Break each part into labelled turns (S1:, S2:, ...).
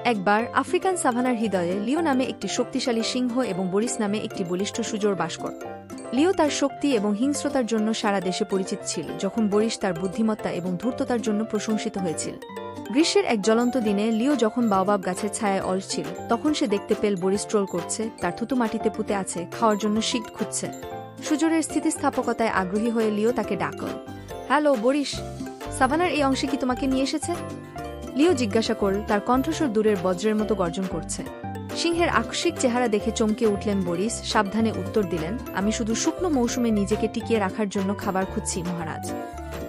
S1: একবার আফ্রিকান সাভানার হৃদয়ে লিও নামে একটি শক্তিশালী সিংহ এবং বরিস নামে একটি বলিষ্ঠ সুজোর বাস করত। লিও তার শক্তি এবং হিংস্রতার জন্য সারা দেশে পরিচিত ছিল, যখন বরিস তার বুদ্ধিমত্তা এবং ধূর্ততার জন্য প্রশংসিত হয়েছিল। গ্রীষ্মের এক জ্বলন্ত দিনে লিও যখন বাওবাব গাছের ছায়ায় অলস ছিল, তখন সে দেখতে পেল বরিস ট্রোল করছে, তার থুতু মাটিতে পুঁতে আছে, খাওয়ার জন্য শিক খুঁজছে। সুজোরের স্থিতিস্থাপকতায় আগ্রহী হয়ে লিও তাকে ডাকল, হ্যালো বরিস, সাভানার এই অংশে কি তোমাকে নিয়ে এসেছে? লিও জিজ্ঞাসা করল, তার কণ্ঠস্বর দূরের বজ্রের মতো গর্জন করছে। সিংহের আকস্মিক চেহারা দেখে চমকে উঠলেন বরিস, সাবধানে উত্তর দিলেন, আমি শুধু শুকনো মৌসুমে নিজেকে টিকিয়ে রাখার জন্য খাবার খুঁজছি মহারাজ।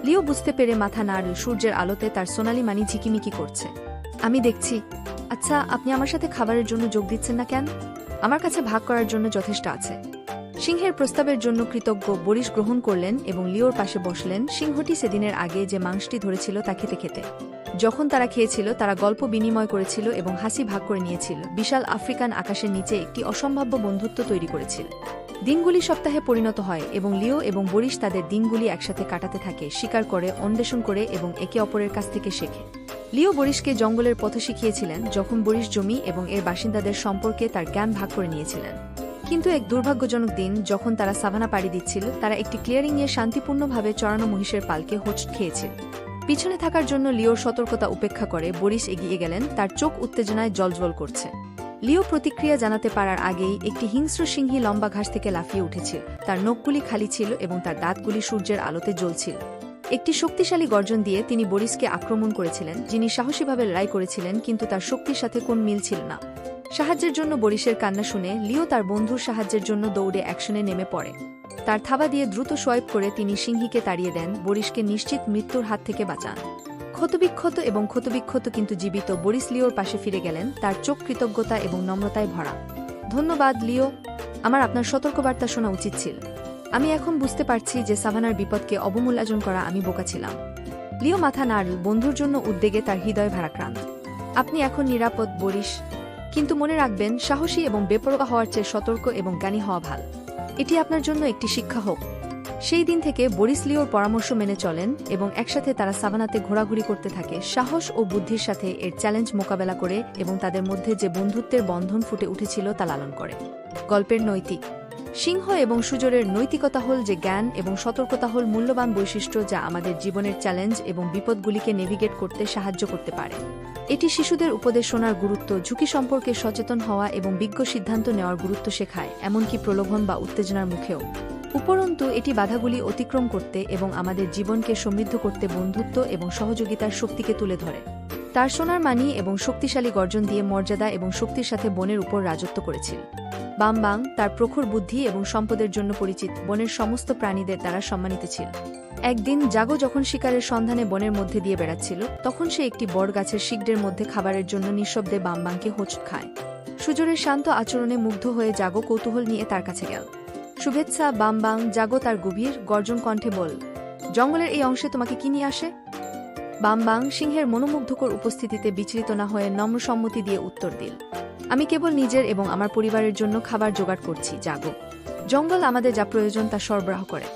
S1: লিও বুঝতে পেরে মাথা নাড়ল, সূর্যের আলোতে তার সোনালি মানি ঝিকিমিকি করছে। আমি দেখছি। আচ্ছা, আপনি আমার সাথে খাবারের জন্য যোগ দিচ্ছেন না কেন? আমার কাছে ভাগ করার জন্য যথেষ্ট আছে। সিংহের প্রস্তাবের জন্য কৃতজ্ঞ বরিস গ্রহণ করলেন এবং লিওর পাশে বসলেন। সিংহটি সেদিনের আগে যে মাংসটি ধরেছিল তা খেতে খেতে। যখন তারা খেয়েছিল, তারা গল্প বিনিময় করেছিল এবং হাসি ভাগ করে নিয়েছিল। বিশাল আফ্রিকান আকাশের নিচে একটি অসম্ভাব্য বন্ধুত্ব তৈরি করেছিল। দিনগুলি সপ্তাহে পরিণত হয় এবং লিও এবং বরিস তাদের দিনগুলি একসাথে কাটাতে থাকে, শিকার করে, অন্বেষণ করে এবং একে অপরের কাছ থেকে শেখে। লিও বরিসকে জঙ্গলের পথ শিখিয়েছিলেন, যখন বরিস জমি এবং এর বাসিন্দাদের সম্পর্কে তার জ্ঞান ভাগ করে নিয়েছিলেন। কিন্তু এক দুর্ভাগ্যজনক দিন, যখন তারা সাভানা পাড়ি দিচ্ছিল, তারা একটি ক্লিয়ারিংয়ে শান্তিপূর্ণভাবে চড়ানো মহিষের পালকে হোঁচট খেয়েছিল। পিছনে থাকার জন্য লিওর সতর্কতা উপেক্ষা করে বরিস এগিয়ে গেলেন, তার চোখ উত্তেজনায় জ্বলজ্বল করছে। লিও প্রতিক্রিয়া জানাতে পারার আগেই একটি হিংস্র সিংহী লম্বা ঘাস থেকে লাফিয়ে উঠেছিল। তার নখগুলি খালি ছিল এবং তার দাঁতগুলি সূর্যের আলোতে জ্বলছিল। একটি শক্তিশালী গর্জন দিয়ে তিনি বরিসকে আক্রমণ করেছিলেন, যিনি সাহসীভাবে লড়াই করেছিলেন, কিন্তু তার শক্তির সাথে কোন মিল ছিল না। সাহায্যের জন্য বরিসের কান্না শুনে লিও তার বন্ধুর সাহায্যের জন্য দৌড়ে অ্যাকশনে নেমে পড়ে। তার থাবা দিয়ে দ্রুত সোয়াইপ করে তিনি সিংহীকে তাড়িয়ে দেন, বরিসকে নিশ্চিত মৃত্যুর হাত থেকে বাঁচান। ক্ষতবিক্ষত এবং ক্ষতবিক্ষত কিন্তু জীবিত বরিস লিওর পাশে ফিরে গেলেন, তার চোখ কৃতজ্ঞতা এবং নম্রতায় ভরা। ধন্যবাদ লিও, আমার আপনার সতর্কবার্তা শোনা উচিত ছিল। আমি এখন বুঝতে পারছি যে সাভানার বিপদকে অবমূল্যায়ন করা আমি বোকা ছিলাম। লিও মাথা নাড়ল, বন্ধুর জন্য উদ্বেগে তার হৃদয় ভারাক্রান্ত। আপনি এখন নিরাপদ বরিস, কিন্তু মনে রাখবেন, সাহসী এবং বেপরোয়া হওয়ার চেয়ে সতর্ক এবং জ্ঞানী হওয়া ভালো। এটি আপনার জন্য একটি শিক্ষা হোক। সেই দিন থেকে বরিস লিওর পরামর্শ মেনে চলেন এবং একসাথে তারা সাভানাতে ঘোরাঘুরি করতে থাকে, সাহস ও বুদ্ধির সাথে এর চ্যালেঞ্জ মোকাবেলা করে এবং তাদের মধ্যে যে বন্ধুত্বের বন্ধন ফুটে উঠেছিল তা লালন করে। গল্পের নৈতিক সিংহ এবং সুজোরের নৈতিকতা হল যে জ্ঞান এবং সতর্কতা হল মূল্যবান বৈশিষ্ট্য যা আমাদের জীবনের চ্যালেঞ্জ এবং বিপদগুলিকে নেভিগেট করতে সাহায্য করতে পারে। এটি শিশুদের উপদেশ শোনার গুরুত্ব, ঝুঁকি সম্পর্কে সচেতন হওয়া এবং বিজ্ঞ সিদ্ধান্ত নেওয়ার গুরুত্ব শেখায়, এমনকি প্রলোভন বা উত্তেজনার মুখেও। উপরন্তু এটি বাধাগুলি অতিক্রম করতে এবং আমাদের জীবনকে সমৃদ্ধ করতে বন্ধুত্ব এবং সহযোগিতার শক্তিকে তুলে ধরে। তার সোনার মানি এবং শক্তিশালী গর্জন দিয়ে মর্যাদা এবং শক্তির সাথে বনের উপর রাজত্ব করেছিল। বামবাং তার প্রখর বুদ্ধি এবং সম্পদের জন্য পরিচিত, বনের সমস্ত প্রাণীদের দ্বারা সম্মানিত ছিল। একদিন জাগো যখন শিকারের সন্ধানে বনের মধ্যে দিয়ে বেড়াচ্ছিল, তখন সে একটি বড় গাছের শিকড়ের মধ্যে খাবারের জন্য নিঃশব্দে বামবাংকে হোঁচট খায়। সুজোরের শান্ত আচরণে মুগ্ধ হয়ে জাগো কৌতূহল নিয়ে তার কাছে গেল। শুভেচ্ছা বামবাং, জাগো তার গভীর গর্জন কণ্ঠে বল, জঙ্গলের এই অংশে তোমাকে কি নিয়ে আসে? বামবাং সিংহের মনোমুগ্ধকর উপস্থিতিতে বিচলিত না হয়ে নম্র সম্মতি দিয়ে উত্তর দিল, আমি কেবল নিজের এবং আমার পরিবারের জন্য খাবার জোগাড় করছি জাগো। জঙ্গল আমাদের যা প্রয়োজন তা সরবরাহ করে।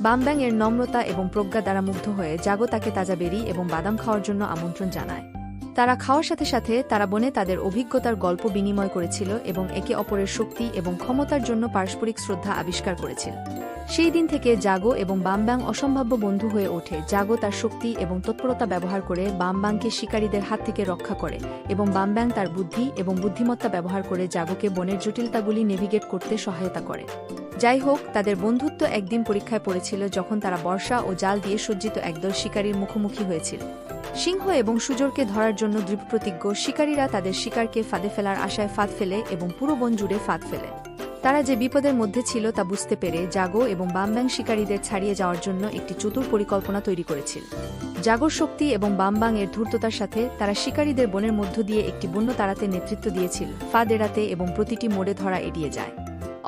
S1: বামব্যাং এর নম্রতা এবং প্রজ্ঞা দ্বারা মুগ্ধ হয়ে জাগো তাকে তাজা বেরি এবং বাদাম খাওয়ার জন্য আমন্ত্রণ জানায়। তারা খাওয়ার সাথে সাথে তারা বনে তাদের অভিজ্ঞতার গল্প বিনিময় করেছিল এবং একে অপরের শক্তি এবং ক্ষমতার জন্য পারস্পরিক শ্রদ্ধা আবিষ্কার করেছিল। সেই দিন থেকে জাগো এবং বামব্যাং অসম্ভাব্য বন্ধু হয়ে ওঠে। জাগো তার শক্তি এবং তৎপরতা ব্যবহার করে বামব্যাংকে শিকারীদের হাত থেকে রক্ষা করে এবং বামব্যাং তার বুদ্ধি এবং বুদ্ধিমত্তা ব্যবহার করে জাগোকে বনের জটিলতাগুলি নেভিগেট করতে সহায়তা করে। যাই হোক, তাদের বন্ধুত্ব একদিন পরীক্ষায় পড়েছিল যখন তারা বর্ষা ও জাল দিয়ে সজ্জিত একদল শিকারীর মুখোমুখি হয়েছিল। সিংহ এবং সুজোরকে ধরার জন্য দৃঢ়প্রতিজ্ঞ শিকারীরা তাদের শিকারকে ফাঁদে ফেলার আশায় ফাঁদ ফেলে এবং পুরো বন জুড়ে ফাঁদ ফেলে। তারা যে বিপদের মধ্যে ছিল তা বুঝতে পেরে জাগো এবং বামব্যাং শিকারীদের ছাড়িয়ে যাওয়ার জন্য একটি চতুর পরিকল্পনা তৈরি করেছিল। জাগোর শক্তি এবং বামব্যাং এর ধূর্ততার সাথে তারা শিকারীদের বনের মধ্য দিয়ে একটি বন্য তাড়াতে নেতৃত্ব দিয়েছিল, ফাঁদ এড়াতে এবং প্রতিটি মোড়ে ধরা এড়িয়ে যায়।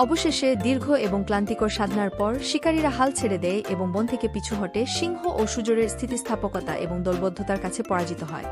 S1: অবশেষে দীর্ঘ এবং ক্লান্তিকর সাধনার পর শিকারীরা হাল ছেড়ে দেয় এবং বন থেকে পিছু হটে। সিংহ ও সুজোরের স্থিতিস্থাপকতা এবং দলবদ্ধতার কাছে পরাজিত হয়।